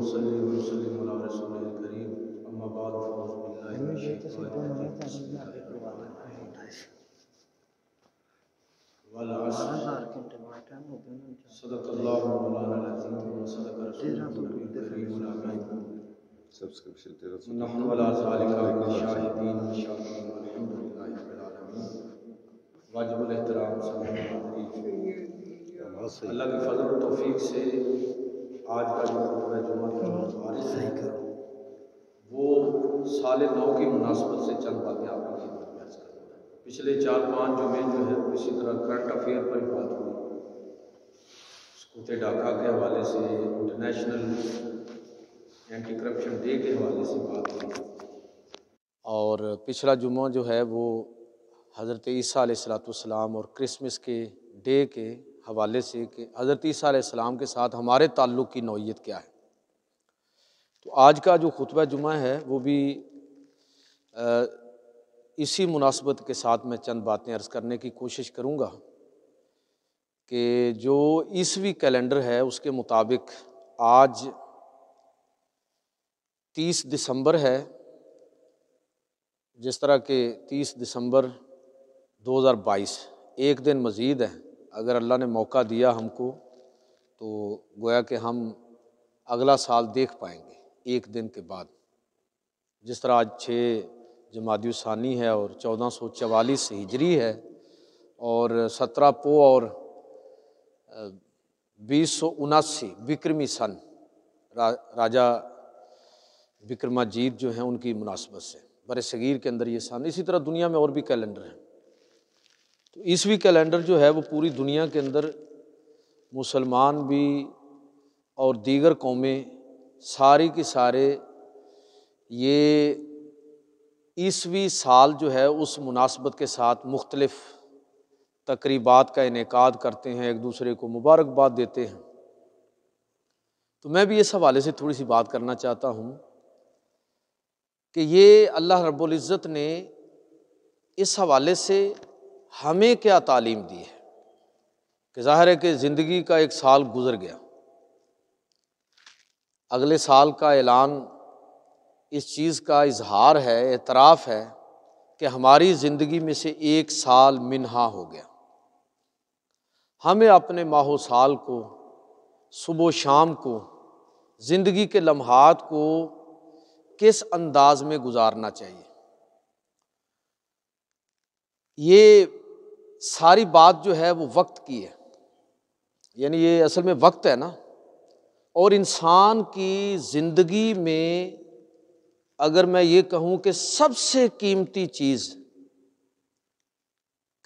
ونصلي ونسلم على رسوله الكريم اما بعد فاعوذ بالله من الشيطان الرجيم بسم الله الرحمن الرحيم والعصر صدق الله مولانا العظيم وصدق رسوله النبي الكريم الامين نحن على ذلك شاهدين وشاكرين والحمد لله رب العالمين واجب الاحترام سامعین اللہ کی فضل و توفیق سے آج کا جو خطبہ جمعہ کا موضوع ہے وہ سال نو کی مناسبت سے چند باتیں آپ کی خدمت میں عرض کروں گا۔ پچھلے 4-5 جمعے جو ہے اسی طرح کرنٹ افیئر پر بات ہوئی، سکوت ڈھاکہ کے حوالے سے، انٹرنیشنل اینٹی کرپشن ڈے کے حوالے سے بات ہوئی، اور پچھلا جمعہ جو ہے وہ حضرت عیسیٰ علیہ السلام اور کرسمس کے ڈے کے حوالے سے کہ حضرت عیسیٰ علیہ السلام کے ساتھ ہمارے تعلق کی نوعیت کیا ہے۔ تو آج کا جو خطبہ جمعہ ہے وہ بھی اسی مناسبت کے ساتھ میں چند باتیں عرض کرنے کی کوشش کروں گا کہ جو عیسوی کیلنڈر ہے اس کے مطابق آج 30 دسمبر ہے، جس طرح کہ 30 دسمبر 2022 ایک دن مزید ہے۔ اگر اللہ نے موقع دیا ہم کو تو گویا کہ ہم اگلا سال دیکھ پائیں گے ایک دن کے بعد، جس طرح آج 6 جمادی الثانی ہے اور 1444 ہجری ہے اور 17 پو اور 2079 وکرمی سن راجہ وکرماجیت جو ہیں ان کی مناسبت سے بر صغیر کے اندر یہ سن۔ اسی طرح دنیا میں اور بھی کیلنڈر ہیں۔ تو عیسوی کیلنڈر جو ہے وہ پوری دنیا کے اندر مسلمان بھی اور دیگر قومیں ساری کی سارے یہ عیسوی سال جو ہے اس مناسبت کے ساتھ مختلف تقریبات کا انعقاد کرتے ہیں، ایک دوسرے کو مبارکباد دیتے ہیں۔ تو میں بھی اس حوالے سے تھوڑی سی بات کرنا چاہتا ہوں کہ یہ اللہ رب العزت نے اس حوالے سے ہمیں کیا تعلیم دی ہے کہ ظاہر ہے کہ زندگی کا ایک سال گزر گیا، اگلے سال کا اعلان اس چیز کا اظہار ہے، اعتراف ہے کہ ہماری زندگی میں سے ایک سال منہا ہو گیا۔ ہمیں اپنے ماہ و سال کو، صبح و شام کو، زندگی کے لمحات کو کس انداز میں گزارنا چاہیے۔ یہ ساری بات جو ہے وہ وقت کی ہے، یعنی یہ اصل میں وقت ہے نا، اور انسان کی زندگی میں اگر میں یہ کہوں کہ سب سے قیمتی چیز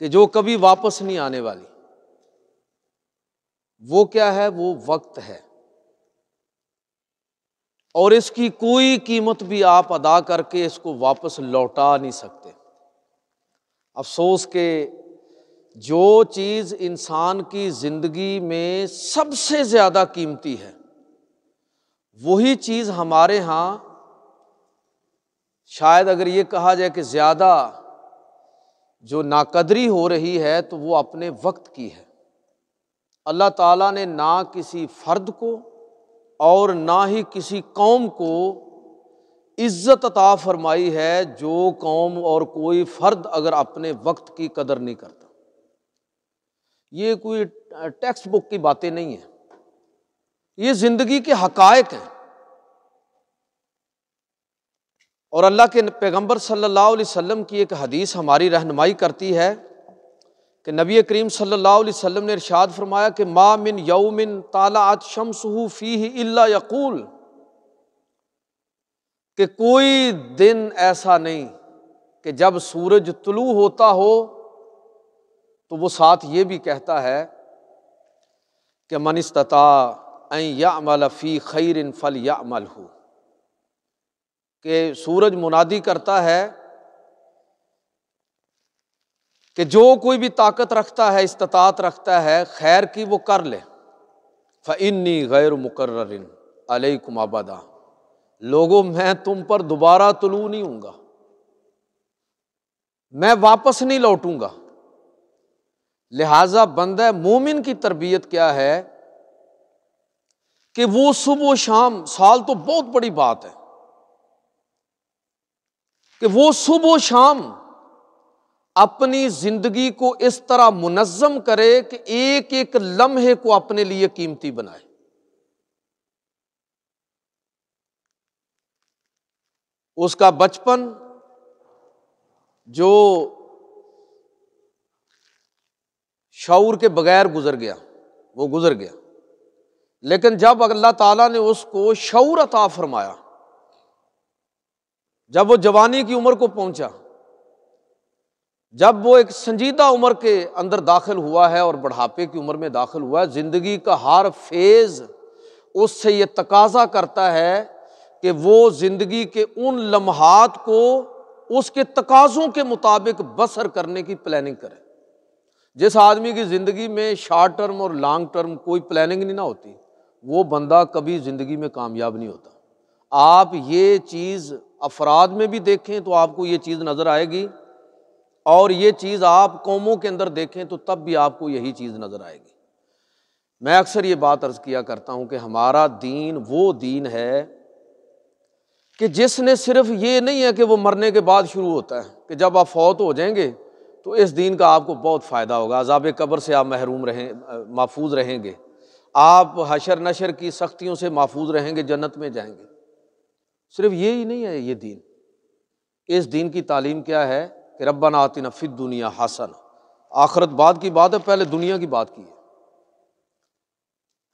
کہ جو کبھی واپس نہیں آنے والی، وہ کیا ہے؟ وہ وقت ہے، اور اس کی کوئی قیمت بھی آپ ادا کر کے اس کو واپس لوٹا نہیں سکتے۔ افسوس کہ جو چیز انسان کی زندگی میں سب سے زیادہ قیمتی ہے وہی چیز ہمارے ہاں شاید اگر یہ کہا جائے کہ زیادہ جو ناقدری ہو رہی ہے تو وہ اپنے وقت کی ہے۔ اللہ تعالیٰ نے نہ کسی فرد کو اور نہ ہی کسی قوم کو عزت عطا فرمائی ہے جو قوم اور کوئی فرد اگر اپنے وقت کی قدر نہیں کرتا۔ یہ کوئی ٹیکسٹ بک کی باتیں نہیں ہیں، یہ زندگی کے حقائق ہیں۔ اور اللہ کے پیغمبر صلی اللہ علیہ وسلم کی ایک حدیث ہماری رہنمائی کرتی ہے کہ نبی کریم صلی اللہ علیہ وسلم نے ارشاد فرمایا کہ ما من یوم طالعت شمسہ فیہ الا یقول، کہ کوئی دن ایسا نہیں کہ جب سورج طلوع ہوتا ہو تو وہ ساتھ یہ بھی کہتا ہے کہ من استطاع ان یعمل فی خیر فلیعملہ، کہ سورج منادی کرتا ہے کہ جو کوئی بھی طاقت رکھتا ہے، استطاعت رکھتا ہے خیر کی، وہ کر لے۔ فإنی غیر مقرر علیکم ابدا، لوگوں میں تم پر دوبارہ طلوع نہیں ہوں گا، میں واپس نہیں لوٹوں گا۔ لہٰذا بندہ مومن کی تربیت کیا ہے کہ وہ صبح و شام، سال تو بہت بڑی بات ہے، کہ وہ صبح و شام اپنی زندگی کو اس طرح منظم کرے کہ ایک ایک لمحے کو اپنے لیے قیمتی بنائے۔ اس کا بچپن جو شعور کے بغیر گزر گیا وہ گزر گیا، لیکن جب اللہ تعالیٰ نے اس کو شعور عطا فرمایا، جب وہ جوانی کی عمر کو پہنچا، جب وہ ایک سنجیدہ عمر کے اندر داخل ہوا ہے اور بڑھاپے کی عمر میں داخل ہوا ہے، زندگی کا ہر فیز اس سے یہ تقاضا کرتا ہے کہ وہ زندگی کے ان لمحات کو اس کے تقاضوں کے مطابق بسر کرنے کی پلاننگ کرے۔ جس آدمی کی زندگی میں شارٹ ٹرم اور لانگ ٹرم کوئی پلاننگ نہیں نہ ہوتی، وہ بندہ کبھی زندگی میں کامیاب نہیں ہوتا۔ آپ یہ چیز افراد میں بھی دیکھیں تو آپ کو یہ چیز نظر آئے گی، اور یہ چیز آپ قوموں کے اندر دیکھیں تو تب بھی آپ کو یہی چیز نظر آئے گی۔ میں اکثر یہ بات عرض کیا کرتا ہوں کہ ہمارا دین وہ دین ہے کہ جس نے صرف یہ نہیں ہے کہ وہ مرنے کے بعد شروع ہوتا ہے کہ جب آپ فوت ہو جائیں گے تو اس دین کا آپ کو بہت فائدہ ہوگا، عذاب قبر سے آپ محفوظ رہیں گے، آپ حشر نشر کی سختیوں سے محفوظ رہیں گے، جنت میں جائیں گے۔ صرف یہی نہیں ہے یہ دین۔ اس دین کی تعلیم کیا ہے کہ ربنا آتنا فی الدنیا حسنہ، آخرت بعد کی بات ہے، پہلے دنیا کی بات کی ہے۔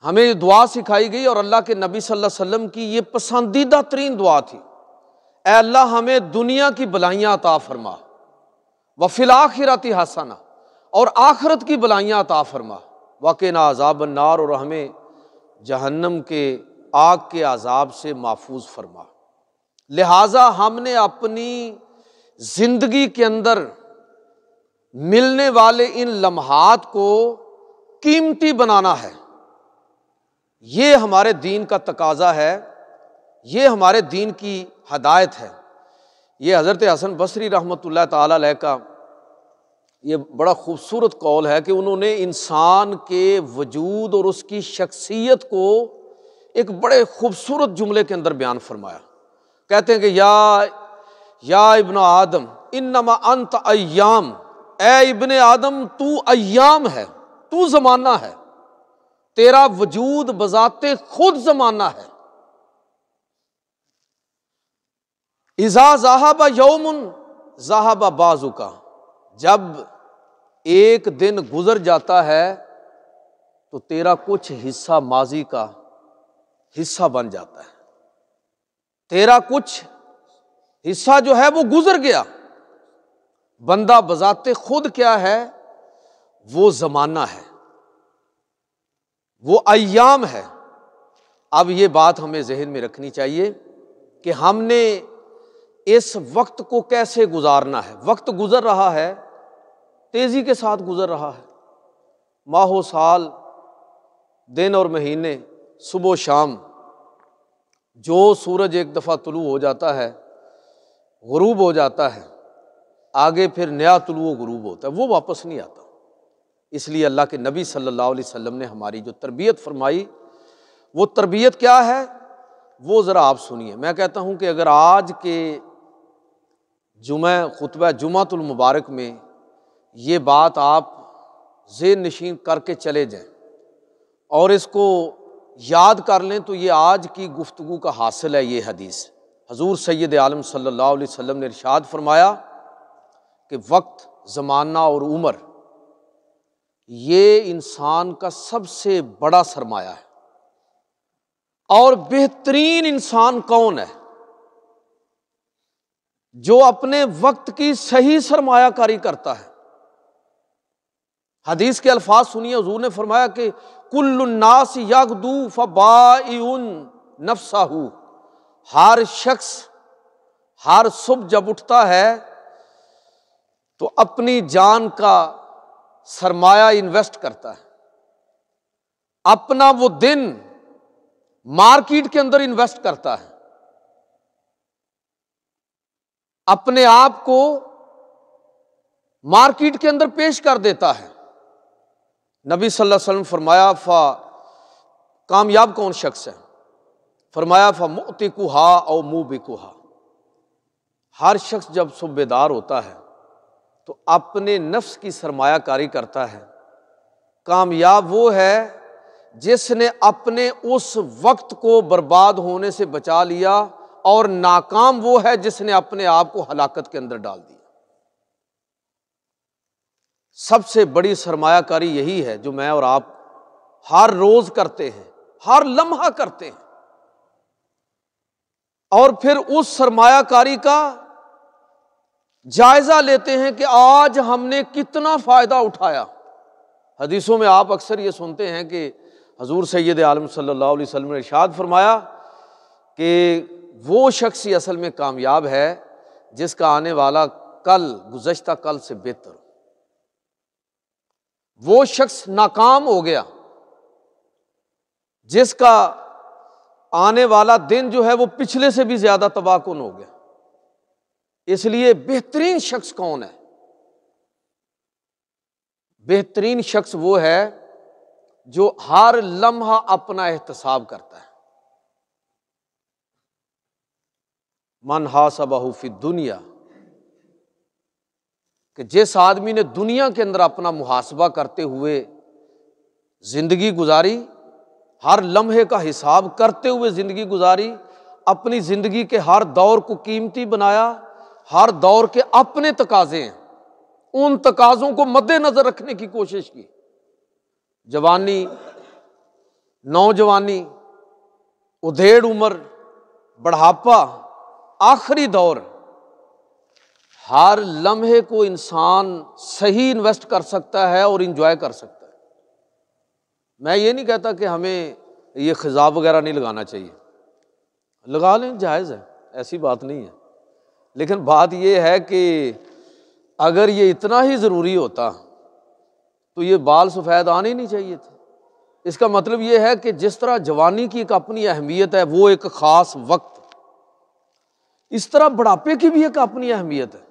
ہمیں یہ دعا سکھائی گئی اور اللہ کے نبی صلی اللہ علیہ وسلم کی یہ پسندیدہ ترین دعا تھی، اے اللہ ہمیں دنیا کی بلائیاں عطا فرما، وفی الآخرۃ حسنہ، اور آخرت کی بلائیاں عطا فرما، وقنا عذاب النار، اور ہمیں جہنم کے آگ کے عذاب سے محفوظ فرما۔ لہٰذا ہم نے اپنی زندگی کے اندر ملنے والے ان لمحات کو قیمتی بنانا ہے۔ یہ ہمارے دین کا تقاضا ہے، یہ ہمارے دین کی ہدایت ہے۔ یہ حضرت حسن بصری رحمۃ اللہ تعالیٰ علیہ کا یہ بڑا خوبصورت قول ہے کہ انہوں نے انسان کے وجود اور اس کی شخصیت کو ایک بڑے خوبصورت جملے کے اندر بیان فرمایا۔ کہتے ہیں کہ یا ابن آدم انما انت ایام، اے ابن آدم تو ایام ہے، تو زمانہ ہے، تیرا وجود بذات خود زمانہ ہے۔ اذا ذہب یوم ذہب بعضک، جب ایک دن گزر جاتا ہے تو تیرا کچھ حصہ ماضی کا حصہ بن جاتا ہے، تیرا کچھ حصہ جو ہے وہ گزر گیا۔ بندہ بذات خود کیا ہے؟ وہ زمانہ ہے، وہ ایام ہے۔ اب یہ بات ہمیں ذہن میں رکھنی چاہیے کہ ہم نے اس وقت کو کیسے گزارنا ہے۔ وقت گزر رہا ہے، تیزی کے ساتھ گزر رہا ہے، ماہ و سال، دن اور مہینے، صبح و شام۔ جو سورج ایک دفعہ طلوع ہو جاتا ہے، غروب ہو جاتا ہے، آگے پھر نیا طلوع و غروب ہوتا ہے، وہ واپس نہیں آتا۔ اس لیے اللہ کے نبی صلی اللہ علیہ وسلم نے ہماری جو تربیت فرمائی، وہ تربیت کیا ہے وہ ذرا آپ سنیے۔ میں کہتا ہوں کہ اگر آج کے خطبہ جمعۃ المبارک میں یہ بات آپ ذہن نشین کر کے چلے جائیں اور اس کو یاد کر لیں تو یہ آج کی گفتگو کا حاصل ہے۔ یہ حدیث حضور سید عالم صلی اللہ علیہ وسلم نے ارشاد فرمایا کہ وقت، زمانہ اور عمر یہ انسان کا سب سے بڑا سرمایہ ہے۔ اور بہترین انسان کون ہے؟ جو اپنے وقت کی صحیح سرمایہ کاری کرتا ہے۔ حدیث کے الفاظ سنیے، حضور نے فرمایا کہ کل الناس یغدو فبائع نفسہ، ہر شخص ہر صبح جب اٹھتا ہے تو اپنی جان کا سرمایہ انویسٹ کرتا ہے، اپنا وہ دن مارکیٹ کے اندر انویسٹ کرتا ہے، اپنے آپ کو مارکیٹ کے اندر پیش کر دیتا ہے۔ نبی صلی اللہ علیہ وسلم فرمایا کامیاب کون شخص ہے؟ فرمایا فَمُؤْتِقُهَا أَوْ مُوبِقُهَا، ہر شخص جب صبح بیدار ہوتا ہے تو اپنے نفس کی سرمایہ کاری کرتا ہے۔ کامیاب وہ ہے جس نے اپنے اس وقت کو برباد ہونے سے بچا لیا، اور ناکام وہ ہے جس نے اپنے آپ کو ہلاکت کے اندر ڈال دیا۔ سب سے بڑی سرمایہ کاری یہی ہے جو میں اور آپ ہر روز کرتے ہیں، ہر لمحہ کرتے ہیں، اور پھر اس سرمایہ کاری کا جائزہ لیتے ہیں کہ آج ہم نے کتنا فائدہ اٹھایا۔ حدیثوں میں آپ اکثر یہ سنتے ہیں کہ حضور سید عالم صلی اللہ علیہ وسلم نے ارشاد فرمایا کہ وہ شخص ہی اصل میں کامیاب ہے جس کا آنے والا کل گزشتہ کل سے بہتر۔ وہ شخص ناکام ہو گیا جس کا آنے والا دن جو ہے وہ پچھلے سے بھی زیادہ تباہ کن ہو گیا۔ اس لیے بہترین شخص کون ہے؟ بہترین شخص وہ ہے جو ہر لمحہ اپنا احتساب کرتا ہے۔ من حاسبہ فی الدنیا، کہ جس آدمی نے دنیا کے اندر اپنا محاسبہ کرتے ہوئے زندگی گزاری، ہر لمحے کا حساب کرتے ہوئے زندگی گزاری، اپنی زندگی کے ہر دور کو قیمتی بنایا، ہر دور کے اپنے تقاضے ہیں، ان تقاضوں کو مد نظر رکھنے کی کوشش کی۔ جوانی، نوجوانی، ادھیڑ عمر، بڑھاپا، آخری دور، ہر لمحے کو انسان صحیح انویسٹ کر سکتا ہے اور انجوائے کر سکتا ہے۔ میں یہ نہیں کہتا کہ ہمیں یہ خضاب وغیرہ نہیں لگانا چاہیے، لگا لیں، جائز ہے، ایسی بات نہیں ہے، لیکن بات یہ ہے کہ اگر یہ اتنا ہی ضروری ہوتا تو یہ بال سفید آنے ہی نہیں چاہیے تھے۔ اس کا مطلب یہ ہے کہ جس طرح جوانی کی ایک اپنی اہمیت ہے، وہ ایک خاص وقت، اس طرح بڑھاپے کی بھی ایک اپنی اہمیت ہے۔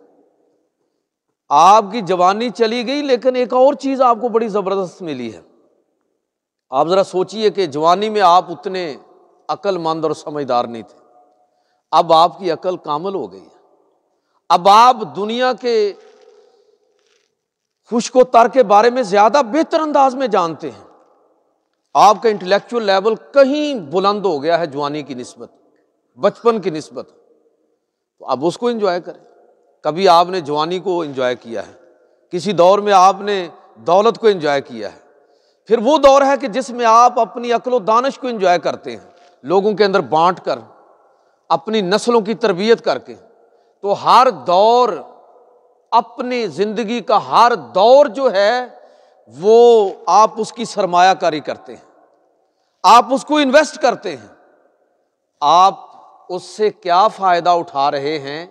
آپ کی جوانی چلی گئی لیکن ایک اور چیز آپ کو بڑی زبردست ملی ہے۔ آپ ذرا سوچئے کہ جوانی میں آپ اتنے عقل مند اور سمجھدار نہیں تھے، اب آپ کی عقل کامل ہو گئی ہے، اب آپ دنیا کے خشک و تر کے بارے میں زیادہ بہتر انداز میں جانتے ہیں، آپ کا انٹلیکچوئل لیول کہیں بلند ہو گیا ہے جوانی کی نسبت، بچپن کی نسبت، تو اب اس کو انجوائے کریں۔ کبھی آپ نے جوانی کو انجوائے کیا ہے، کسی دور میں آپ نے دولت کو انجوائے کیا ہے، پھر وہ دور ہے کہ جس میں آپ اپنی عقل و دانش کو انجوائے کرتے ہیں، لوگوں کے اندر بانٹ کر، اپنی نسلوں کی تربیت کر کے۔ تو ہر دور، اپنی زندگی کا ہر دور جو ہے وہ آپ اس کی سرمایہ کاری کرتے ہیں، آپ اس کو انویسٹ کرتے ہیں، آپ اس سے کیا فائدہ اٹھا رہے ہیں،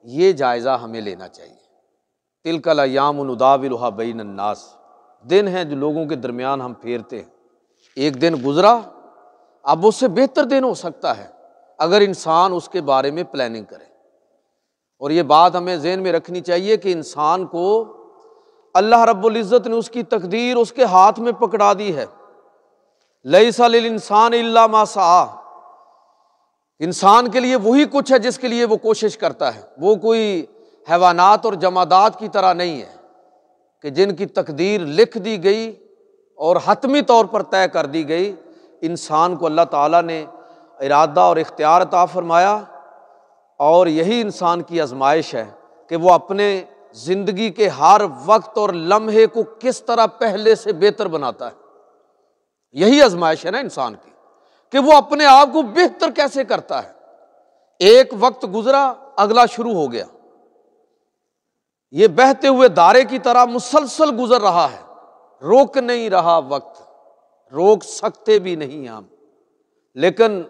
یہ جائزہ ہمیں لینا چاہیے۔ تلک الایام نداولها بین الناس، دن ہیں جو لوگوں کے درمیان ہم پھیرتے ہیں، ایک دن گزرا، اب اس سے بہتر دن ہو سکتا ہے اگر انسان اس کے بارے میں پلاننگ کرے۔ اور یہ بات ہمیں ذہن میں رکھنی چاہیے کہ انسان کو اللہ رب العزت نے اس کی تقدیر اس کے ہاتھ میں پکڑا دی ہے۔ لیس للانسان الا ما سعی، انسان کے لیے وہی کچھ ہے جس کے لیے وہ کوشش کرتا ہے، وہ کوئی حیوانات اور جمادات کی طرح نہیں ہے کہ جن کی تقدیر لکھ دی گئی اور حتمی طور پر طے کر دی گئی۔ انسان کو اللہ تعالیٰ نے ارادہ اور اختیار عطا فرمایا، اور یہی انسان کی آزمائش ہے کہ وہ اپنے زندگی کے ہر وقت اور لمحے کو کس طرح پہلے سے بہتر بناتا ہے۔ یہی آزمائش ہے نا انسان کی، کہ وہ اپنے آپ کو بہتر کیسے کرتا ہے۔ ایک وقت گزرا، اگلا شروع ہو گیا، یہ بہتے ہوئے دھارے کی طرح مسلسل گزر رہا ہے، روک نہیں رہا وقت، روک سکتے بھی نہیں ہم۔ لیکن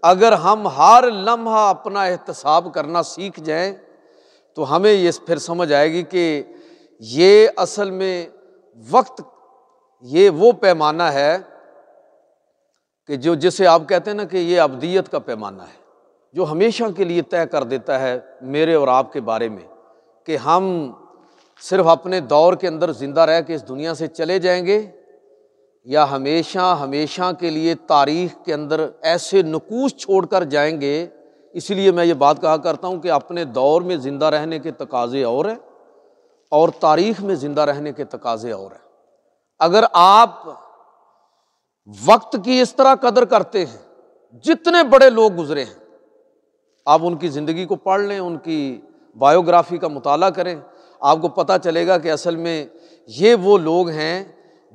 اگر ہم ہر لمحہ اپنا احتساب کرنا سیکھ جائیں تو ہمیں یہ پھر سمجھ آئے گی کہ یہ اصل میں وقت، یہ وہ پیمانہ ہے کہ جسے آپ کہتے ہیں نا کہ یہ ابدیت کا پیمانہ ہے، جو ہمیشہ کے لیے طے کر دیتا ہے میرے اور آپ کے بارے میں کہ ہم صرف اپنے دور کے اندر زندہ رہ کے اس دنیا سے چلے جائیں گے، یا ہمیشہ ہمیشہ کے لیے تاریخ کے اندر ایسے نقوش چھوڑ کر جائیں گے۔ اس لیے میں یہ بات کہا کرتا ہوں کہ اپنے دور میں زندہ رہنے کے تقاضے اور ہیں اور تاریخ میں زندہ رہنے کے تقاضے اور ہیں۔ اگر آپ وقت کی اس طرح قدر کرتے ہیں، جتنے بڑے لوگ گزرے ہیں، آپ ان کی زندگی کو پڑھ لیں، ان کی بایوگرافی کا مطالعہ کریں، آپ کو پتہ چلے گا کہ اصل میں یہ وہ لوگ ہیں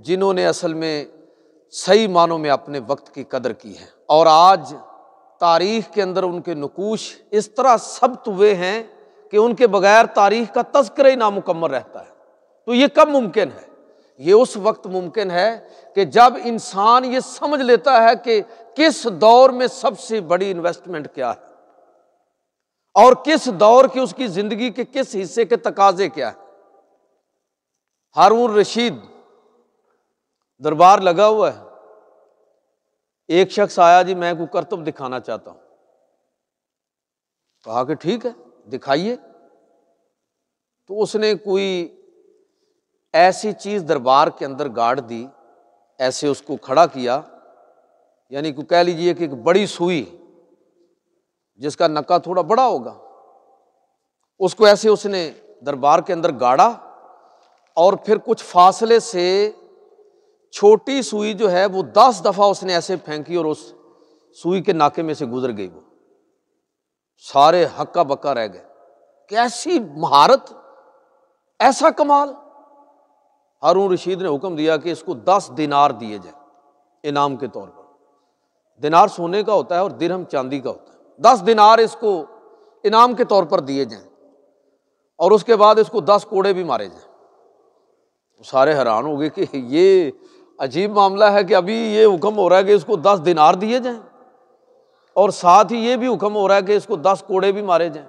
جنہوں نے اصل میں صحیح معنوں میں اپنے وقت کی قدر کی ہے۔ اور آج تاریخ کے اندر ان کے نقوش اس طرح ثبت ہوئے ہیں کہ ان کے بغیر تاریخ کا تذکرہ ہی نامکمل رہتا ہے۔ تو یہ کب ممکن ہے؟ یہ اس وقت ممکن ہے کہ جب انسان یہ سمجھ لیتا ہے کہ کس دور میں سب سے بڑی انویسٹمنٹ کیا ہے اور کس دور کی اس کی زندگی کے کس حصے کے تقاضے کیا ہے۔ ہارون رشید دربار لگا ہوا ہے، ایک شخص آیا، جی میں کوئی کرتب دکھانا چاہتا ہوں۔ کہا کہ ٹھیک ہے دکھائیے۔ تو اس نے کوئی ایسی چیز دربار کے اندر گاڑ دی، ایسے اس کو کھڑا کیا، یعنی کو کہہ لیجئے کہ ایک بڑی سوئی جس کا نکا تھوڑا بڑا ہوگا، اس کو ایسے اس نے دربار کے اندر گاڑا اور پھر کچھ فاصلے سے چھوٹی سوئی جو ہے وہ 10 دفعہ اس نے ایسے پھینکی اور اس سوئی کے ناکے میں سے گزر گئی۔ وہ سارے ہکا بکا رہ گئے، کیسی مہارت، ایسا کمال۔ ہارون رشید نے حکم دیا کہ اس کو 10 دینار دیے جائیں انعام کے طور پر۔ دینار سونے کا ہوتا ہے اور درہم چاندی کا ہوتا ہے۔ 10 دینار اس کو انعام کے طور پر دیے جائیں اور اس کے بعد اس کو 10 کوڑے بھی مارے جائیں۔ سارے حیران ہو گئے کہ یہ عجیب معاملہ ہے کہ ابھی یہ حکم ہو رہا ہے کہ اس کو 10 دینار دیے جائیں اور ساتھ ہی یہ بھی حکم ہو رہا ہے کہ اس کو 10 کوڑے بھی مارے جائیں۔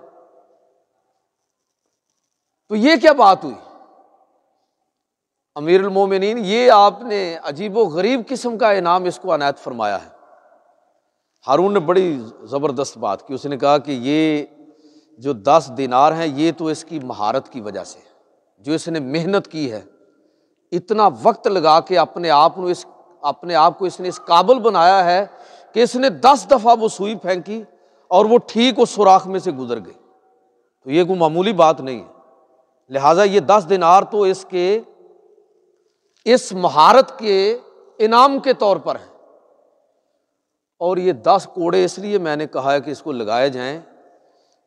تو یہ کیا بات ہوئی امیر المومنین؟ یہ آپ نے عجیب و غریب قسم کا انعام اس کو عنایت فرمایا ہے۔ ہارون نے بڑی زبردست بات کی، اس نے کہا کہ یہ جو 10 دینار ہیں یہ تو اس کی مہارت کی وجہ سے، جو اس نے محنت کی ہے، اتنا وقت لگا کے اپنے آپ کو اس نے اس قابل بنایا ہے کہ اس نے 10 دفعہ وہ سوئی پھینکی اور وہ ٹھیک اس سوراخ میں سے گزر گئی۔ تو یہ کوئی معمولی بات نہیں ہے، لہٰذا یہ 10 دینار تو اس مہارت کے انعام کے طور پر ہے۔ اور یہ 10 کوڑے اس لیے میں نے کہا ہے کہ اس کو لگائے جائیں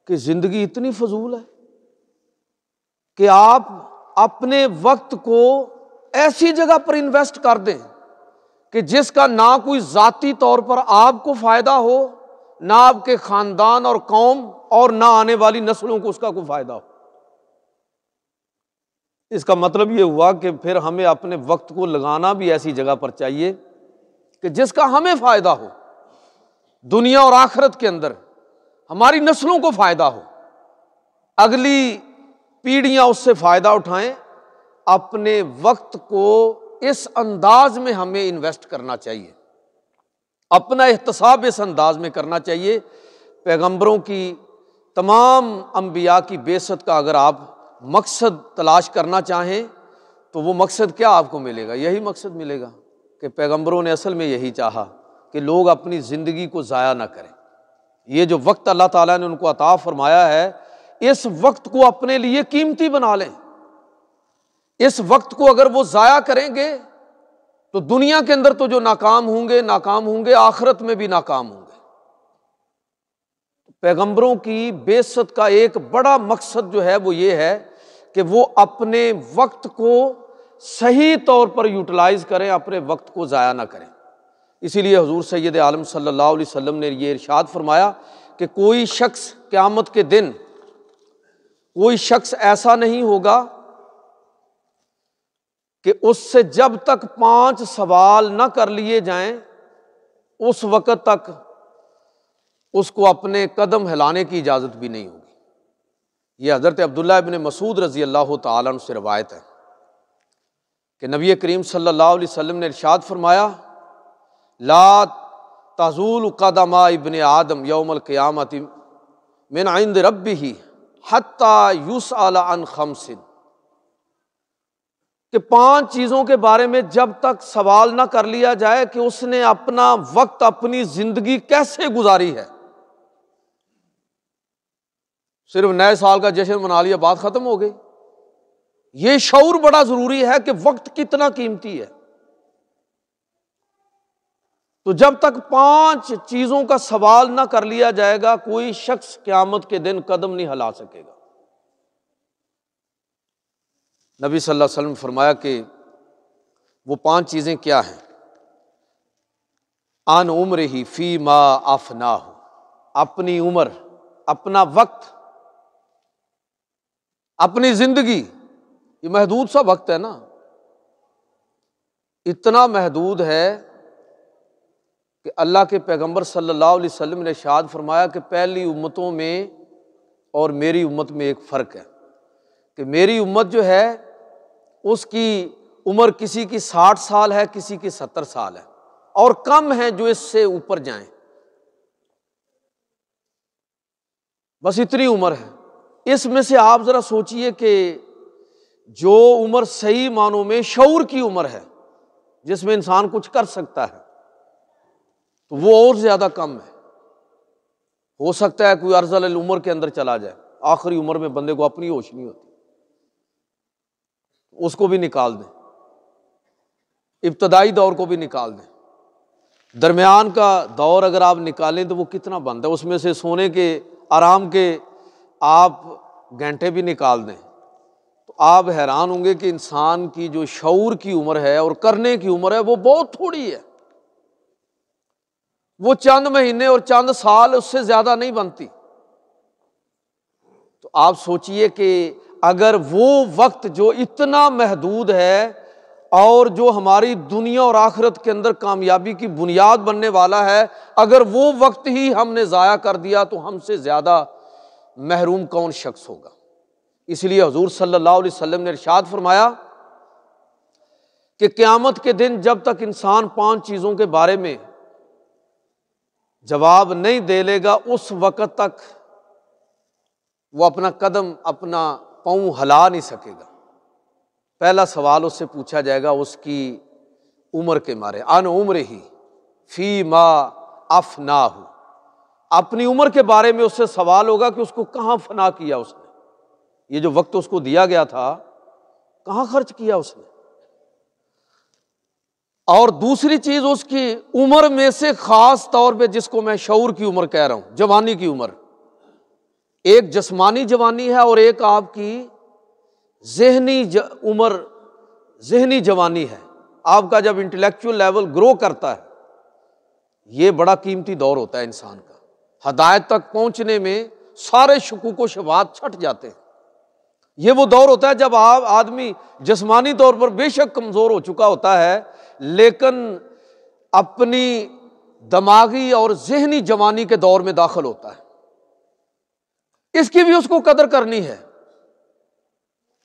کہ زندگی اتنی فضول ہے کہ آپ اپنے وقت کو ایسی جگہ پر انویسٹ کر دیں کہ جس کا نہ کوئی ذاتی طور پر آپ کو فائدہ ہو، نہ آپ کے خاندان اور قوم اور نہ آنے والی نسلوں کو اس کا کوئی فائدہ ہو۔ اس کا مطلب یہ ہوا کہ پھر ہمیں اپنے وقت کو لگانا بھی ایسی جگہ پر چاہیے کہ جس کا ہمیں فائدہ ہو، دنیا اور آخرت کے اندر ہماری نسلوں کو فائدہ ہو، اگلی پیڑھیاں اس سے فائدہ اٹھائیں۔ اپنے وقت کو اس انداز میں ہمیں انویسٹ کرنا چاہیے، اپنا احتساب اس انداز میں کرنا چاہیے۔ پیغمبروں کی، تمام انبیاء کی بعثت کا اگر آپ مقصد تلاش کرنا چاہیں تو وہ مقصد کیا آپ کو ملے گا؟ یہی مقصد ملے گا کہ پیغمبروں نے اصل میں یہی چاہا کہ لوگ اپنی زندگی کو ضائع نہ کریں۔ یہ جو وقت اللہ تعالیٰ نے ان کو عطا فرمایا ہے، اس وقت کو اپنے لیے قیمتی بنا لیں۔ اس وقت کو اگر وہ ضائع کریں گے تو دنیا کے اندر تو جو ناکام ہوں گے، آخرت میں بھی ناکام ہوں گے۔ پیغمبروں کی بعثت کا ایک بڑا مقصد جو ہے وہ یہ ہے کہ وہ اپنے وقت کو صحیح طور پر یوٹیلائز کریں، اپنے وقت کو ضائع نہ کریں۔ اسی لیے حضور سید عالم صلی اللہ علیہ وسلم نے یہ ارشاد فرمایا کہ کوئی شخص قیامت کے دن، کوئی شخص ایسا نہیں ہوگا کہ اس سے جب تک 5 سوال نہ کر لیے جائیں اس وقت تک اس کو اپنے قدم ہلانے کی اجازت بھی نہیں ہوگی۔ یہ حضرت عبداللہ ابن مسعود رضی اللہ تعالیٰ عنہ سے روایت ہے کہ نبی کریم صلی اللہ علیہ وسلم نے ارشاد فرمایا، لا تزول قدم ابن آدم یوم القیامت من عند ربہ حتی یسأل عن 5، کہ 5 چیزوں کے بارے میں جب تک سوال نہ کر لیا جائے کہ اس نے اپنا وقت، اپنی زندگی کیسے گزاری ہے، صرف نئے سال کا جشن منا لیا بات ختم ہو گئی۔ یہ شعور بڑا ضروری ہے کہ وقت کتنا قیمتی ہے۔ تو جب تک 5 چیزوں کا سوال نہ کر لیا جائے گا، کوئی شخص قیامت کے دن قدم نہیں ہلا سکے گا۔ نبی صلی اللہ علیہ وسلم نے فرمایا کہ وہ 5 چیزیں کیا ہیں؟ عن عمرہ فیما افناہ، اپنی عمر، اپنا وقت، اپنی زندگی۔ یہ محدود سا وقت ہے نا، اتنا محدود ہے کہ اللہ کے پیغمبر صلی اللہ علیہ وسلم نے ارشاد فرمایا کہ پہلی امتوں میں اور میری امت میں ایک فرق ہے، کہ میری امت جو ہے اس کی عمر کسی کی 60 سال ہے، کسی کی 70 سال ہے، اور کم ہیں جو اس سے اوپر جائیں، بس اتنی عمر ہے۔ اس میں سے آپ ذرا سوچئے کہ جو عمر صحیح معنوں میں شعور کی عمر ہے، جس میں انسان کچھ کر سکتا ہے، تو وہ اور زیادہ کم ہے۔ ہو سکتا ہے کوئی ارذل العمر کے اندر چلا جائے، آخری عمر میں بندے کو اپنی ہوش نہیں ہوتی، اس کو بھی نکال دیں، ابتدائی دور کو بھی نکال دیں، درمیان کا دور اگر آپ نکالیں تو وہ کتنا بند ہے، اس میں سے سونے کے، آرام کے آپ گھنٹے بھی نکال دیں تو آپ حیران ہوں گے کہ انسان کی جو شعور کی عمر ہے اور کرنے کی عمر ہے وہ بہت تھوڑی ہے۔ وہ چند مہینے اور چند سال اس سے زیادہ نہیں بنتی۔ تو آپ سوچئے کہ اگر وہ وقت جو اتنا محدود ہے اور جو ہماری دنیا اور آخرت کے اندر کامیابی کی بنیاد بننے والا ہے، اگر وہ وقت ہی ہم نے ضائع کر دیا تو ہم سے زیادہ محروم کون شخص ہوگا۔ اس لیے حضور صلی اللہ علیہ وسلم نے ارشاد فرمایا کہ قیامت کے دن جب تک انسان 5 چیزوں کے بارے میں جواب نہیں دے لے گا، اس وقت تک وہ اپنا قدم، اپنا پاؤں ہلا نہیں سکے گا۔ پہلا سوال اس سے پوچھا جائے گا اس کی عمر کے بارے، عن عمرہ فیما افناہ، اپنی عمر کے بارے میں اس سے سوال ہوگا کہ اس کو کہاں فنا کیا اس نے، یہ جو وقت اس کو دیا گیا تھا کہاں خرچ کیا اس نے۔ اور دوسری چیز اس کی عمر میں سے خاص طور پہ جس کو میں شعور کی عمر کہہ رہا ہوں، جوانی کی عمر، ایک جسمانی جوانی ہے اور ایک آپ کی ذہنی عمر، ذہنی جوانی ہے۔ آپ کا جب انٹلیکچوئل لیول گرو کرتا ہے، یہ بڑا قیمتی دور ہوتا ہے انسان کا، ہدایت تک پہنچنے میں سارے شکوک و شبہات چھٹ جاتے ہیں۔ یہ وہ دور ہوتا ہے جب آدمی جسمانی طور پر بے شک کمزور ہو چکا ہوتا ہے، لیکن اپنی دماغی اور ذہنی جوانی کے دور میں داخل ہوتا ہے۔ اس کی بھی اس کو قدر کرنی ہے،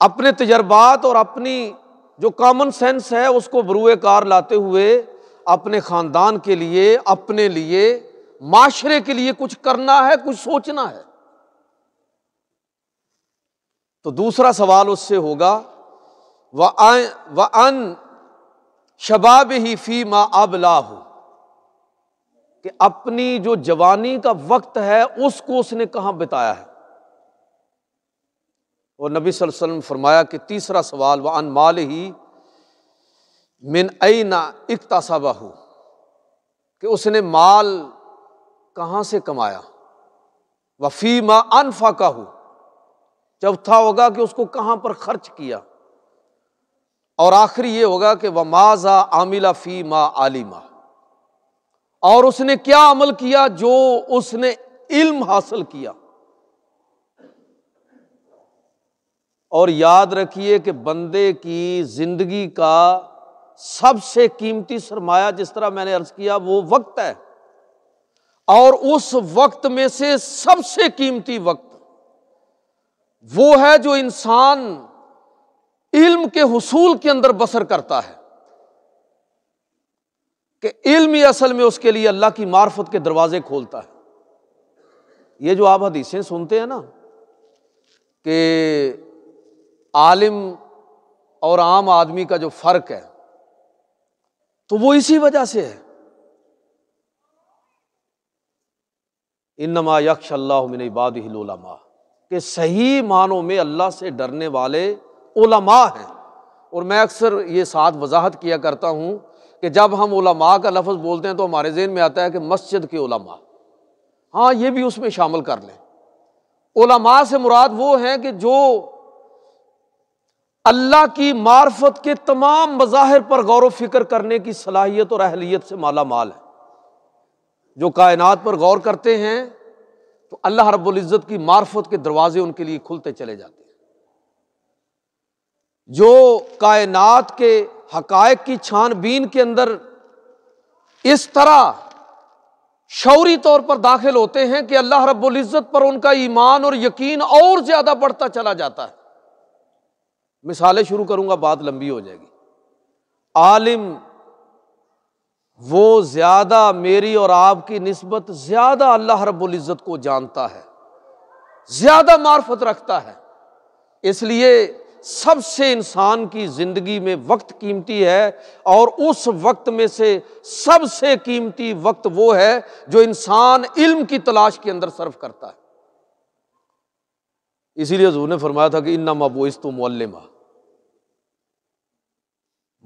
اپنے تجربات اور اپنی جو کامن سینس ہے اس کو بروئے کار لاتے ہوئے اپنے خاندان کے لیے، اپنے لیے، معاشرے کے لیے کچھ کرنا ہے، کچھ سوچنا ہے۔ تو دوسرا سوال اس سے ہوگا وَأَن شَبَابِهِ فِيمَا أَبْلَاهُ، کہ اپنی جو جوانی کا وقت ہے اس کو اس نے کہاں بتایا ہے۔ اور نبی صلی اللہ علیہ وسلم نے فرمایا کہ تیسرا سوال وَأَن مَالِهِ مِنْ أَيْنَ اكْتَسَبَهُ، کہ اس نے مال کہاں سے کمایا، وَفِيمَا أَنفَقَهُ، چوتھا ہوگا کہ اس کو کہاں پر خرچ کیا، اور آخری یہ ہوگا کہ وَمَاذَا عَمِلَ فِيمَا عَلِمَ، اور اس نے کیا عمل کیا جو اس نے علم حاصل کیا۔ اور یاد رکھیے کہ بندے کی زندگی کا سب سے قیمتی سرمایہ، جس طرح میں نے عرض کیا، وہ وقت ہے، اور اس وقت میں سے سب سے قیمتی وقت وہ ہے جو انسان علم کے حصول کے اندر بسر کرتا ہے، کہ علم ہی اصل میں اس کے لیے اللہ کی معرفت کے دروازے کھولتا ہے۔ یہ جو آپ حدیثیں سنتے ہیں نا کہ عالم اور عام آدمی کا جو فرق ہے تو وہ اسی وجہ سے ہے۔ انما یخشی اللہ من عبادہ العلماء، کہ صحیح معنوں میں اللہ سے ڈرنے والے علماء ہیں۔ اور میں اکثر یہ ساتھ وضاحت کیا کرتا ہوں کہ جب ہم علماء کا لفظ بولتے ہیں تو ہمارے ذہن میں آتا ہے کہ مسجد کے علماء، ہاں یہ بھی اس میں شامل کر لیں۔ علماء سے مراد وہ ہیں کہ جو اللہ کی معرفت کے تمام مظاہر پر غور و فکر کرنے کی صلاحیت اور اہلیت سے مالا مال ہے، جو کائنات پر غور کرتے ہیں تو اللہ رب العزت کی معرفت کے دروازے ان کے لیے کھلتے چلے جاتے ہیں، جو کائنات کے حقائق کی چھان بین کے اندر اس طرح شعوری طور پر داخل ہوتے ہیں کہ اللہ رب العزت پر ان کا ایمان اور یقین اور زیادہ بڑھتا چلا جاتا ہے۔ مثالیں شروع کروں گا، بات لمبی ہو جائے گی۔ عالم وہ زیادہ میری اور آپ کی نسبت زیادہ اللہ رب العزت کو جانتا ہے، زیادہ معرفت رکھتا ہے، اس لیے سب سے انسان کی زندگی میں وقت قیمتی ہے، اور اس وقت میں سے سب سے قیمتی وقت وہ ہے جو انسان علم کی تلاش کے اندر صرف کرتا ہے۔ اسی لیے حضور نے فرمایا تھا کہ انما بعثت معلما،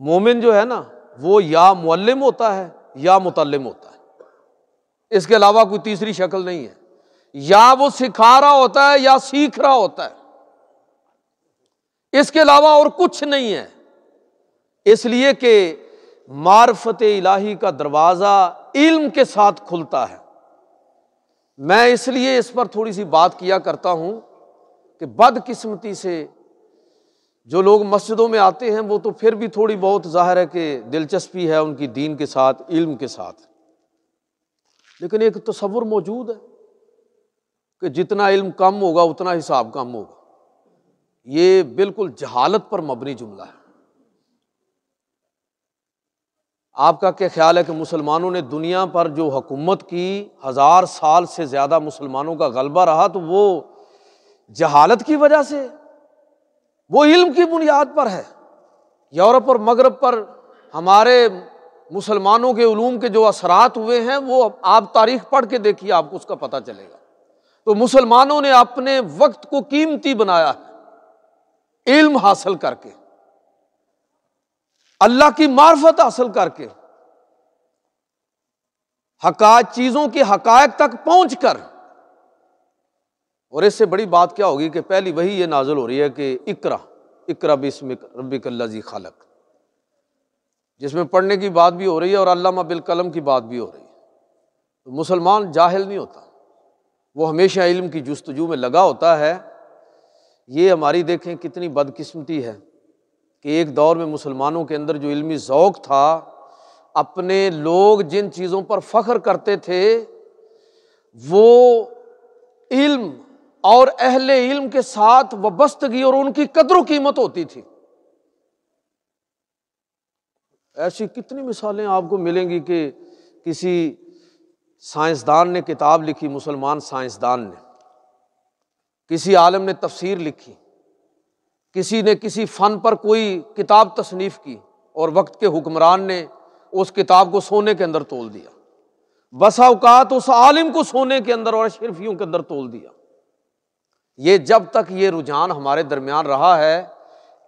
مومن جو ہے نا وہ یا معلم ہوتا ہے یا متعلم ہوتا ہے، اس کے علاوہ کوئی تیسری شکل نہیں ہے، یا وہ سکھا رہا ہوتا ہے یا سیکھ رہا ہوتا ہے، اس کے علاوہ اور کچھ نہیں ہے۔ اس لیے کہ معرفت الہی کا دروازہ علم کے ساتھ کھلتا ہے۔ میں اس لیے اس پر تھوڑی سی بات کیا کرتا ہوں کہ بدقسمتی سے جو لوگ مسجدوں میں آتے ہیں وہ تو پھر بھی تھوڑی بہت ظاہر ہے کہ دلچسپی ہے ان کی دین کے ساتھ، علم کے ساتھ، لیکن ایک تصور موجود ہے کہ جتنا علم کم ہوگا اتنا حساب کم ہوگا۔ یہ بالکل جہالت پر مبنی جملہ ہے۔ آپ کا کیا خیال ہے کہ مسلمانوں نے دنیا پر جو حکومت کی 1000 سال سے زیادہ مسلمانوں کا غلبہ رہا تو وہ جہالت کی وجہ سے، وہ علم کی بنیاد پر ہے؟ یورپ اور مغرب پر ہمارے مسلمانوں کے علوم کے جو اثرات ہوئے ہیں وہ آپ تاریخ پڑھ کے دیکھیے، آپ کو اس کا پتہ چلے گا۔ تو مسلمانوں نے اپنے وقت کو قیمتی بنایا ہے علم حاصل کر کے، اللہ کی معرفت حاصل کر کے، حقائق چیزوں کے حقائق تک پہنچ کر۔ اور اس سے بڑی بات کیا ہوگی کہ پہلی وحی یہ نازل ہو رہی ہے کہ اقرا باسم ربک الذی خلق، جس میں پڑھنے کی بات بھی ہو رہی ہے اور علامہ بالقلم کی بات بھی ہو رہی ہے۔ تو مسلمان جاہل نہیں ہوتا، وہ ہمیشہ علم کی جستجو میں لگا ہوتا ہے۔ یہ ہماری دیکھیں کتنی بدقسمتی ہے کہ ایک دور میں مسلمانوں کے اندر جو علمی ذوق تھا، اپنے لوگ جن چیزوں پر فخر کرتے تھے وہ علم اور اہل علم کے ساتھ وابستگی اور ان کی قدر و قیمت ہوتی تھی۔ ایسی کتنی مثالیں آپ کو ملیں گی کہ کسی سائنسدان نے کتاب لکھی، مسلمان سائنسدان نے، کسی عالم نے تفسیر لکھی، کسی نے کسی فن پر کوئی کتاب تصنیف کی، اور وقت کے حکمران نے اس کتاب کو سونے کے اندر تول دیا، بسا اوقات اس عالم کو سونے کے اندر اور اشرفیوں کے اندر تول دیا۔ یہ جب تک یہ رجحان ہمارے درمیان رہا ہے،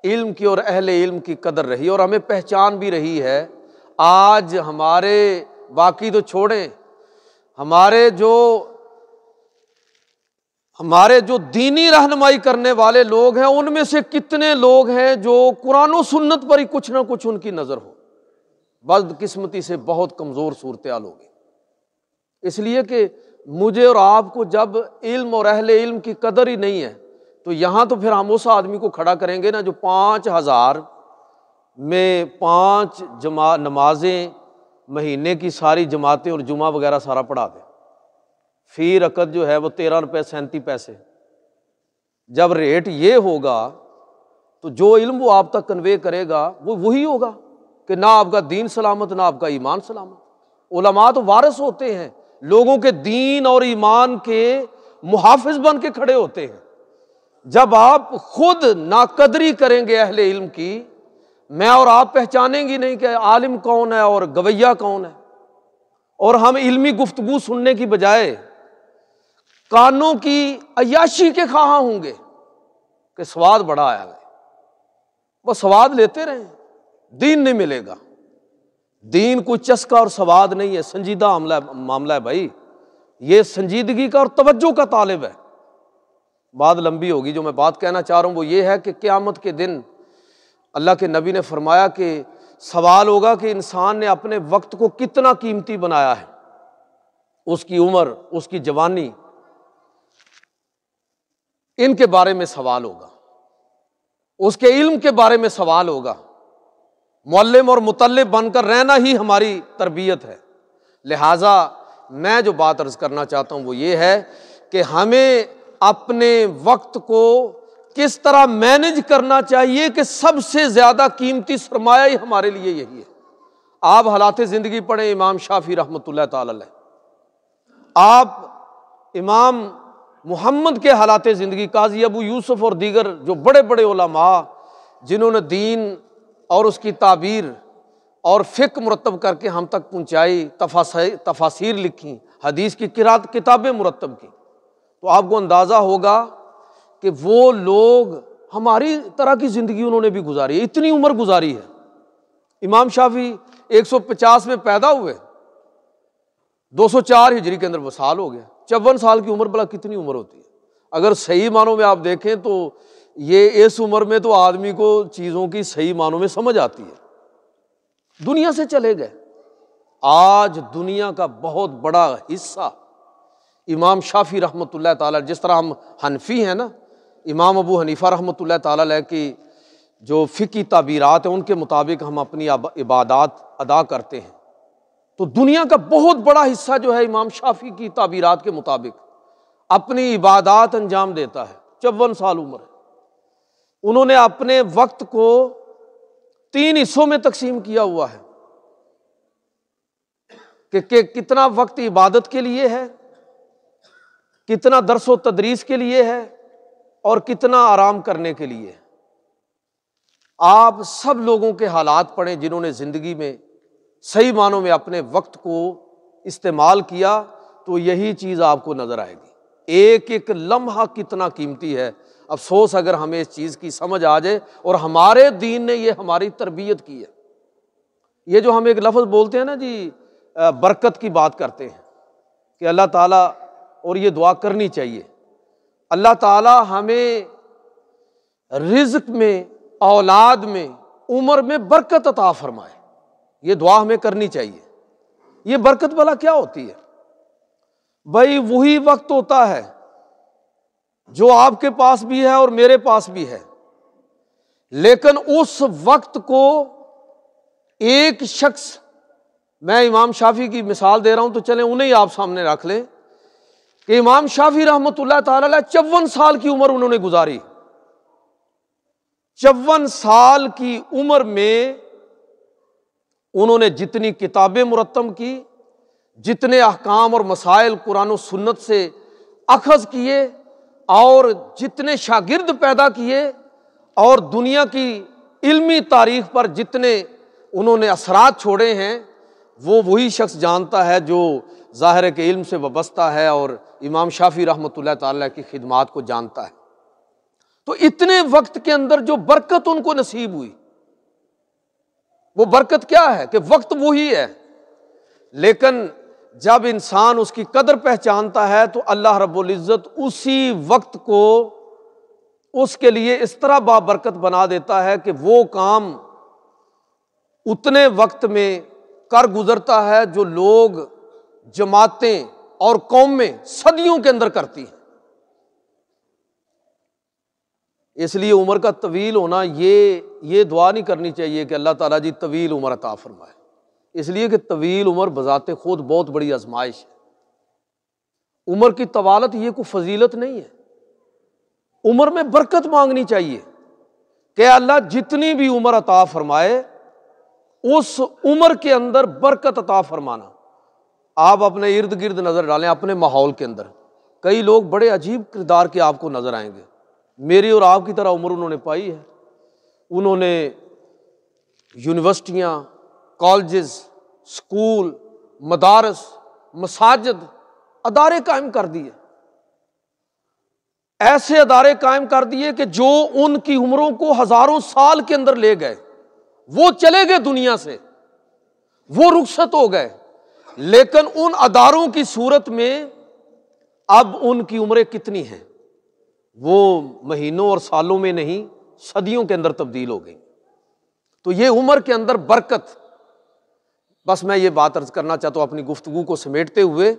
علم کی اور اہل علم کی قدر رہی اور ہمیں پہچان بھی رہی ہے۔ آج ہمارے، باقی تو چھوڑیں، ہمارے جو دینی رہنمائی کرنے والے لوگ ہیں ان میں سے کتنے لوگ ہیں جو قرآن و سنت پر ہی کچھ نہ کچھ ان کی نظر ہو، بدقسمتی سے بہت کمزور صورتحال ہوگی۔ اس لیے کہ مجھے اور آپ کو جب علم اور اہل علم کی قدر ہی نہیں ہے تو یہاں تو پھر ہم اس آدمی کو کھڑا کریں گے نا جو 5000 میں 5 نمازیں مہینے کی ساری جماعتیں اور جمعہ وغیرہ سارا پڑھا دے، فی رکعت جو ہے وہ 13 روپے 37 پیسے۔ جب ریٹ یہ ہوگا تو جو علم وہ آپ تک کنوے کرے گا وہ وہی ہوگا کہ نہ آپ کا دین سلامت نہ آپ کا ایمان سلامت۔ علماء تو وارث ہوتے ہیں، لوگوں کے دین اور ایمان کے محافظ بن کے کھڑے ہوتے ہیں۔ جب آپ خود ناقدری کریں گے اہل علم کی میں اور آپ پہچانیں گی نہیں کہ عالم کون ہے اور گویہ کون ہے، اور ہم علمی گفتگو سننے کی بجائے کانوں کی عیاشی کے خواہاں ہوں گے کہ سواد بڑا آیا ہے، وہ سواد لیتے رہیں، دین نہیں ملے گا۔ دین کوئی چسکا اور سواد نہیں ہے، سنجیدہ معاملہ ہے بھائی، یہ سنجیدگی کا اور توجہ کا طالب ہے۔ بات لمبی ہوگی، جو میں بات کہنا چاہ رہا ہوں وہ یہ ہے کہ قیامت کے دن اللہ کے نبی نے فرمایا کہ سوال ہوگا کہ انسان نے اپنے وقت کو کتنا قیمتی بنایا ہے، اس کی عمر، اس کی جوانی، ان کے بارے میں سوال ہوگا، اس کے علم کے بارے میں سوال ہوگا۔ معلم اور مطلب بن کر رہنا ہی ہماری تربیت ہے۔ لہٰذا میں جو بات عرض کرنا چاہتا ہوں وہ یہ ہے کہ ہمیں اپنے وقت کو کس طرح مینج کرنا چاہیے کہ سب سے زیادہ قیمتی سرمایہ ہی ہمارے لیے یہی ہے۔ آپ حالات زندگی پڑھیں امام شافعی رحمۃ اللہ تعالی علیہ، آپ امام محمد کے حالات زندگی، قاضی ابو یوسف اور دیگر جو بڑے بڑے علماء جنہوں نے دین اور اس کی تعبیر اور فقہ مرتب کر کے ہم تک پہنچائی، تفاسیر لکھی، حدیث کی کتابیں مرتب کی، تو آپ کو اندازہ ہوگا کہ وہ لوگ ہماری طرح کی زندگی انہوں نے بھی گزاری ہے، اتنی عمر گزاری ہے۔ امام شافعی 150 میں پیدا ہوئے، 204 ہجری کے اندر وصال ہو گیا، 54 سال کی عمر، بلا کتنی عمر ہوتی ہے؟ اگر صحیح معنوں میں آپ دیکھیں تو یہ اس عمر میں تو آدمی کو چیزوں کی صحیح معنوں میں سمجھ آتی ہے۔ دنیا سے چلے گئے۔ آج دنیا کا بہت بڑا حصہ امام شافعی رحمۃ اللہ تعالیٰ، جس طرح ہم حنفی ہیں نا، امام ابو حنیفہ رحمۃ اللہ تعالیٰ علیہ کی جو فقہی تعبیرات ہیں ان کے مطابق ہم اپنی عبادات ادا کرتے ہیں، تو دنیا کا بہت بڑا حصہ جو ہے امام شافعی کی تعبیرات کے مطابق اپنی عبادات انجام دیتا ہے۔ 54 سال عمر ہے۔ انہوں نے اپنے وقت کو 3 حصوں میں تقسیم کیا ہوا ہے کہ کتنا وقت عبادت کے لیے ہے، کتنا درس و تدریس کے لیے ہے، اور کتنا آرام کرنے کے لیے ہے۔ آپ سب لوگوں کے حالات پڑھیں جنہوں نے زندگی میں صحیح معنوں میں اپنے وقت کو استعمال کیا، تو یہی چیز آپ کو نظر آئے گی۔ ایک ایک لمحہ کتنا قیمتی ہے۔ افسوس اگر ہمیں اس چیز کی سمجھ آ جائے، اور ہمارے دین نے یہ ہماری تربیت کی ہے۔ یہ جو ہم ایک لفظ بولتے ہیں نا جی، برکت کی بات کرتے ہیں کہ اللہ تعالیٰ، اور یہ دعا کرنی چاہیے، اللہ تعالیٰ ہمیں رزق میں، اولاد میں، عمر میں برکت عطا فرمائے، یہ دعا ہمیں کرنی چاہیے۔ یہ برکت بھلا کیا ہوتی ہے؟ بھائی وہی وقت ہوتا ہے جو آپ کے پاس بھی ہے اور میرے پاس بھی ہے، لیکن اس وقت کو ایک شخص، میں امام شافعی کی مثال دے رہا ہوں تو چلیں انہیں آپ سامنے رکھ لیں کہ امام شافعی رحمۃ اللہ تعالی علیہ 54 سال کی عمر انہوں نے گزاری۔ 54 سال کی عمر میں انہوں نے جتنی کتابیں مرتب کی، جتنے احکام اور مسائل قرآن و سنت سے اخذ کیے، اور جتنے شاگرد پیدا کیے، اور دنیا کی علمی تاریخ پر جتنے انہوں نے اثرات چھوڑے ہیں، وہ وہی شخص جانتا ہے جو ظاہر کے علم سے وابستہ ہے اور امام شافعی رحمۃ اللہ تعالیٰ کی خدمات کو جانتا ہے۔ تو اتنے وقت کے اندر جو برکت ان کو نصیب ہوئی، وہ برکت کیا ہے کہ وقت وہی ہے، لیکن جب انسان اس کی قدر پہچانتا ہے تو اللہ رب العزت اسی وقت کو اس کے لیے اس طرح بابرکت بنا دیتا ہے کہ وہ کام اتنے وقت میں کر گزرتا ہے جو لوگ، جماعتیں اور قومیں صدیوں کے اندر کرتی ہیں۔ اس لیے عمر کا طویل ہونا، یہ دعا نہیں کرنی چاہیے کہ اللہ تعالیٰ جی طویل عمر عطا فرمائے، اس لیے کہ طویل عمر بذات خود بہت بڑی آزمائش ہے۔ عمر کی طوالت یہ کوئی فضیلت نہیں ہے، عمر میں برکت مانگنی چاہیے کہ اللہ جتنی بھی عمر عطا فرمائے اس عمر کے اندر برکت عطا فرمانا۔ آپ اپنے ارد گرد نظر ڈالیں، اپنے ماحول کے اندر کئی لوگ بڑے عجیب کردار کے آپ کو نظر آئیں گے، میری اور آپ کی طرح عمر انہوں نے پائی ہے، انہوں نے یونیورسٹیاں، کالجز، اسکول، مدارس، مساجد، ادارے قائم کر دیے، ایسے ادارے قائم کر دیے کہ جو ان کی عمروں کو ہزاروں سال کے اندر لے گئے، وہ چلے گئے دنیا سے، وہ رخصت ہو گئے، لیکن ان اداروں کی صورت میں اب ان کی عمریں کتنی ہیں؟ وہ مہینوں اور سالوں میں نہیں، صدیوں کے اندر تبدیل ہو گئی۔ تو یہ عمر کے اندر برکت، بس میں یہ بات عرض کرنا چاہتا ہوں اپنی گفتگو کو سمیٹتے ہوئے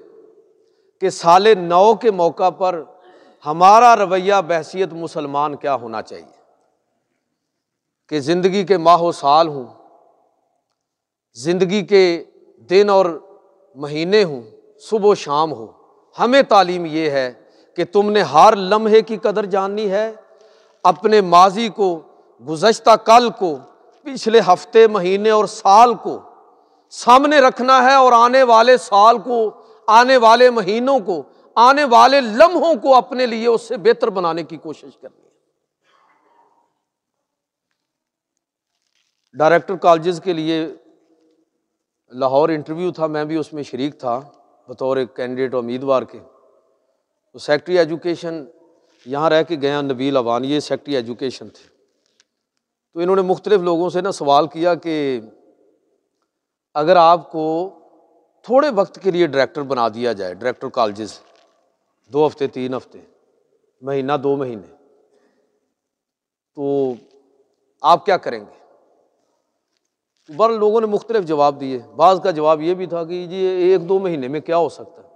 کہ سال نو کے موقع پر ہمارا رویہ بحیثیت مسلمان کیا ہونا چاہیے کہ زندگی کے ماہ و سال ہوں، زندگی کے دن اور مہینے ہوں، صبح و شام ہو، ہمیں تعلیم یہ ہے کہ تم نے ہر لمحے کی قدر جاننی ہے، اپنے ماضی کو، گزشتہ کل کو، پچھلے ہفتے، مہینے اور سال کو سامنے رکھنا ہے، اور آنے والے سال کو، آنے والے مہینوں کو، آنے والے لمحوں کو اپنے لیے اس سے بہتر بنانے کی کوشش کرنی ہے۔ ڈائریکٹر کالجز کے لیے لاہور انٹرویو تھا، میں بھی اس میں شریک تھا بطور ایک کینڈیڈیٹ امیدوار کے۔ تو سیکٹری ایجوکیشن یہاں رہ کے گیا، نبیل اوان، یہ سیکٹری ایجوکیشن تھے۔ تو انہوں نے مختلف لوگوں سے سوال کیا کہ اگر آپ کو تھوڑے وقت کے لیے ڈائریکٹر بنا دیا جائے، ڈائریکٹر کالجز، 2 ہفتے، 3 ہفتے، مہینہ، 2 مہینے، تو آپ کیا کریں گے؟ بہرحال لوگوں نے مختلف جواب دیے۔ بعض کا جواب یہ بھی تھا کہ جی 1-2 مہینے میں کیا ہو سکتا ہے،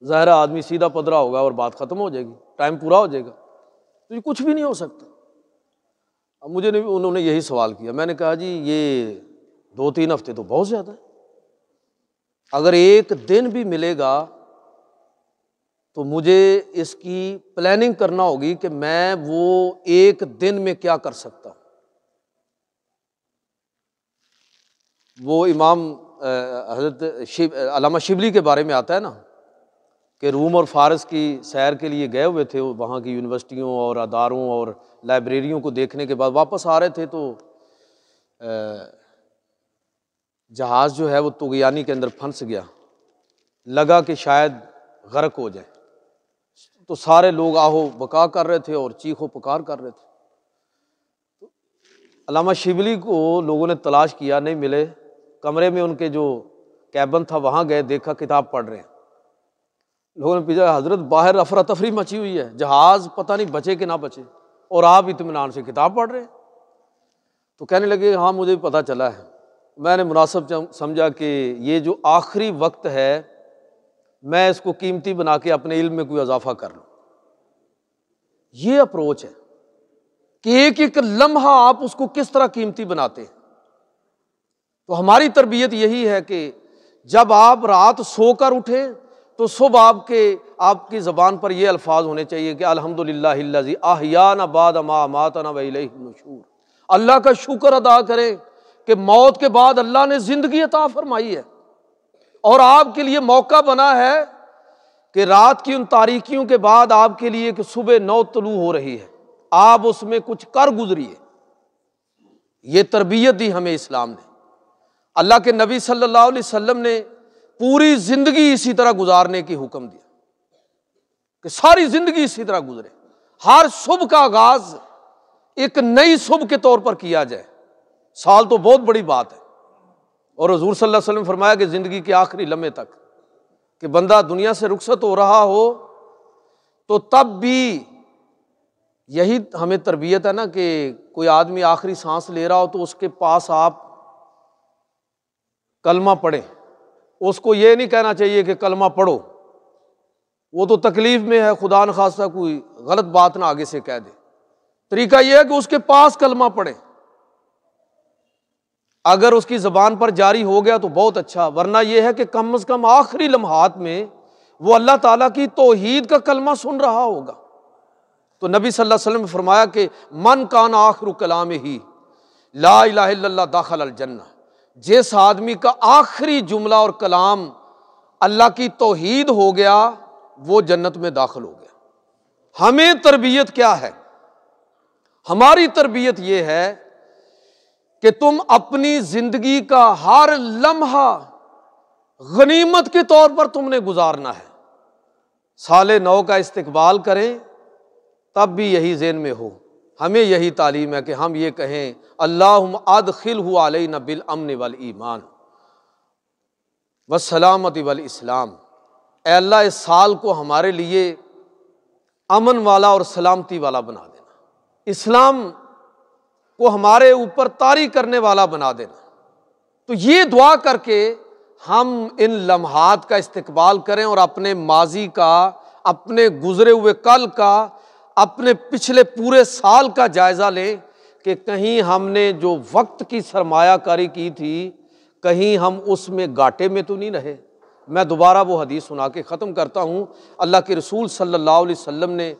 ظاہر آدمی سیدھا پدرا ہوگا اور بات ختم ہو جائے گی، ٹائم پورا ہو جائے گا، تو یہ کچھ بھی نہیں ہو سکتا۔ اب مجھے انہوں نے یہی سوال کیا، میں نے کہا جی یہ 2-3 ہفتے تو بہت زیادہ ہے، اگر 1 دن بھی ملے گا تو مجھے اس کی پلاننگ کرنا ہوگی کہ میں وہ 1 دن میں کیا کر سکتا ہوں۔ وہ امام حضرت علامہ شبلی کے بارے میں آتا ہے نا کہ روم اور فارس کی سیر کے لیے گئے ہوئے تھے، وہاں کی یونیورسٹیوں اور اداروں اور لائبریریوں کو دیکھنے کے بعد واپس آ رہے تھے تو جہاز جو ہے وہ طغیانی کے اندر پھنس گیا، لگا کہ شاید غرق ہو جائے، تو سارے لوگ آہو بکا کر رہے تھے اور چیخ و پکار کر رہے تھے۔ علامہ شبلی کو لوگوں نے تلاش کیا، نہیں ملے، کمرے میں ان کے جو کیبن تھا وہاں گئے، دیکھا کتاب پڑھ رہے ہیں۔ لوگوں نے پوچھا حضرت باہر افراتفری مچی ہوئی ہے، جہاز پتہ نہیں بچے کہ نہ بچے، اور آپ اطمینان سے کتاب پڑھ رہے ہیں۔ تو کہنے لگے ہاں مجھے پتہ چلا ہے، میں نے مناسب سمجھا کہ یہ جو آخری وقت ہے میں اس کو قیمتی بنا کے اپنے علم میں کوئی اضافہ کر لوں۔ یہ اپروچ ہے کہ ایک ایک لمحہ آپ اس کو کس طرح قیمتی بناتے ہیں۔ تو ہماری تربیت یہی ہے کہ جب آپ رات سو کر اٹھیں تو صبح آپ کی زبان پر یہ الفاظ ہونے چاہیے کہ الحمدللہ الذی احیانا بعد ما اماتنا والیہ النشور، اللہ کا شکر ادا کریں کہ موت کے بعد اللہ نے زندگی عطا فرمائی ہے، اور آپ کے لیے موقع بنا ہے کہ رات کی ان تاریکیوں کے بعد آپ کے لیے کہ صبح 9 طلوع ہو رہی ہے، آپ اس میں کچھ کر گزریے۔ یہ تربیت دی ہمیں اسلام نے۔ اللہ کے نبی صلی اللہ علیہ وسلم نے پوری زندگی اسی طرح گزارنے کی حکم دیا کہ ساری زندگی اسی طرح گزرے، ہر صبح کا آغاز ایک نئی صبح کے طور پر کیا جائے۔ سال تو بہت بڑی بات ہے، اور حضور صلی اللہ علیہ وسلم فرمایا کہ زندگی کے آخری لمحے تک کہ بندہ دنیا سے رخصت ہو رہا ہو تو تب بھی یہی ہمیں تربیت ہے نا کہ کوئی آدمی آخری سانس لے رہا ہو تو اس کے پاس آپ کلمہ پڑھیں، اس کو یہ نہیں کہنا چاہیے کہ کلمہ پڑھو، وہ تو تکلیف میں ہے، خدا نخواستہ کوئی غلط بات نہ آگے سے کہہ دے۔ طریقہ یہ ہے کہ اس کے پاس کلمہ پڑھیں، اگر اس کی زبان پر جاری ہو گیا تو بہت اچھا، ورنہ یہ ہے کہ کم از کم آخری لمحات میں وہ اللہ تعالیٰ کی توحید کا کلمہ سن رہا ہوگا۔ تو نبی صلی اللہ علیہ وسلم نے فرمایا کہ من کان آخر کلامہ لا الہ الا اللہ دخل الجنہ، جس آدمی کا آخری جملہ اور کلام اللہ کی توحید ہو گیا وہ جنت میں داخل ہو گیا۔ ہمیں تربیت کیا ہے؟ ہماری تربیت یہ ہے کہ تم اپنی زندگی کا ہر لمحہ غنیمت کے طور پر تم نے گزارنا ہے۔ سال نو کا استقبال کریں تب بھی یہی ذہن میں ہو، ہمیں یہی تعلیم ہے کہ ہم یہ کہیں اللہم ادخلہ علینا بالامن والایمان والسلامت والاسلام، اے اللہ اس سال کو ہمارے لیے امن والا اور سلامتی والا بنا دینا، اسلام کو ہمارے اوپر طاری کرنے والا بنا دینا۔ تو یہ دعا کر کے ہم ان لمحات کا استقبال کریں اور اپنے ماضی کا، اپنے گزرے ہوئے کل کا، اپنے پچھلے پورے سال کا جائزہ لیں کہ کہیں ہم نے جو وقت کی سرمایہ کاری کی تھی کہیں ہم اس میں گھاٹے میں تو نہیں رہے۔ میں دوبارہ وہ حدیث سنا کے ختم کرتا ہوں۔ اللہ کے رسول صلی اللہ علیہ وسلم نے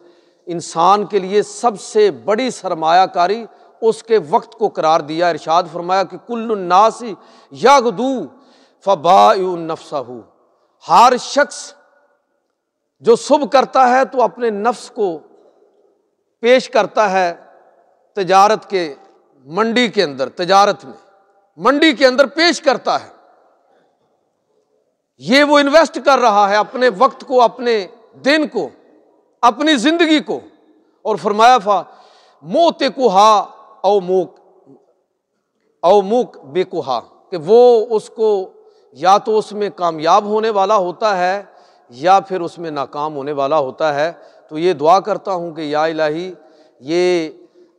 انسان کے لیے سب سے بڑی سرمایہ کاری اس کے وقت کو قرار دیا، ارشاد فرمایا کہ کل الناس یغدو فبائع نفسہ، ہر شخص جو صبح کرتا ہے تو اپنے نفس کو پیش کرتا ہے تجارت کے منڈی کے اندر، تجارت میں منڈی کے اندر پیش کرتا ہے، یہ وہ انویسٹ کر رہا ہے اپنے وقت کو، اپنے دن کو، اپنی زندگی کو، اور فرمایا موتقھا او موک بکھا، کہ وہ اس کو یا تو اس میں کامیاب ہونے والا ہوتا ہے یا پھر اس میں ناکام ہونے والا ہوتا ہے۔ تو یہ دعا کرتا ہوں کہ یا الہی یہ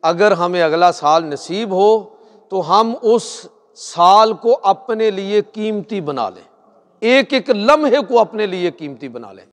اگر ہمیں اگلا سال نصیب ہو تو ہم اس سال کو اپنے لیے قیمتی بنا لیں، ایک ایک لمحے کو اپنے لیے قیمتی بنا لیں۔